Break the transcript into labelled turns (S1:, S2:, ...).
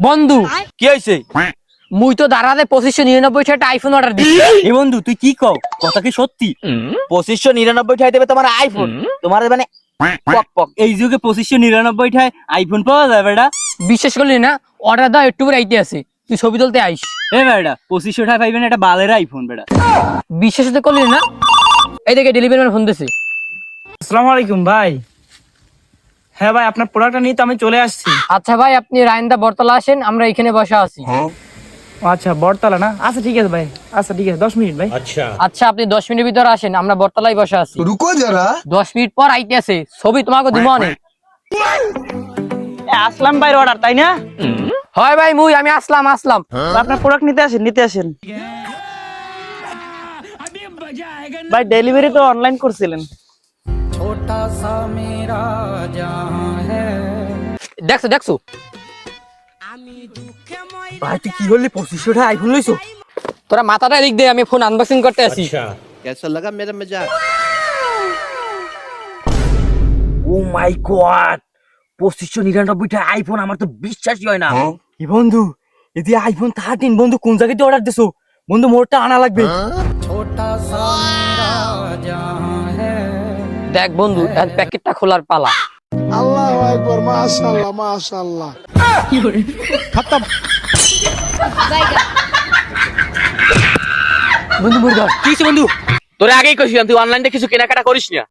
S1: বন্ধু
S2: কি হয়েছে?
S1: মুই তো দাঁড়াতে 2599 একটা আইফোন অর্ডার দিছি।
S2: এ বন্ধু তুই কি কও, কথা কি সত্যি? 2599 ঠাই দেবে তোমার আইফোন, তোমার মানে পক পক এই যুগে 2599 ঠাই আইফোন পাওয়া যায় বেটা?
S1: বিশ্বাস করলি না, অর্ডার দাও একটু করে আইতে আছে, তুই ছবি তুলতে আইস।
S2: এ বেটা 2500 ঠাই পাইবেন একটা বালের আইফোন বেটা।
S1: বিশ্বাস তো করলি না, এই দেখে ডেলিভারি ম্যান ফোন দিছে।
S3: আসসালামু আলাইকুম ভাই। হ্যাঁ ভাই, আপনার প্রোডাক্টটা নিয়ে তো আমি চলে আসছি।
S1: আচ্ছা ভাই, আপনি রায়ন্দা বরতলা আসেন, আমরা এখানে বসা আছি।
S3: আচ্ছা, বটতলা না? আচ্ছা ঠিক আছে ভাই, আচ্ছা ঠিক আছে, 10 মিনিট ভাই।
S1: আচ্ছা আপনি 10 মিনিটের ভিতরে আসেন, আমরা বরতলায় বসা আছি।
S4: रुको जरा
S1: 10 মিনিট পর আইতে আছে, ছবি তোমাকে দিব অনেক।
S3: আসলাম ভাই অর্ডার, তাই না?
S1: হয় ভাই, আমি আসলাম।
S3: আপনার প্রোডাক্ট নিতে আসেন। ভাই ডেলিভারি তো অনলাইন করছিলেন।
S1: দেখছো
S2: ভাই তুই কি করলি? 2500 ঠাই আইফোন লইছো?
S1: তোরা মাথাটা দিক দে, আমি ফোন আনবক্সিং করতে আসি।
S5: कैसा लगा मेरा मजाक?
S2: ও মাই গড, 2599 ঠাই আইফোন, আমার তো বিশ্বাসই হয় না। এ বন্ধু, এই যে আইফোন 13 বন্ধু কোন জায়গাতে অর্ডার দিছো? বন্ধু মোরটা আনা লাগবে।
S1: দেখ বন্ধু, প্যাকেটটা খোলার পালা।
S4: अल्लाह अकबर माशाल्लाह माशाल्लाह
S1: বন্ধু মুরগা
S2: কি হইছে বন্ধু? তোরে আগেই কইছিলাম তুই অনলাইনে কিছু কেনাকাটা করিস না।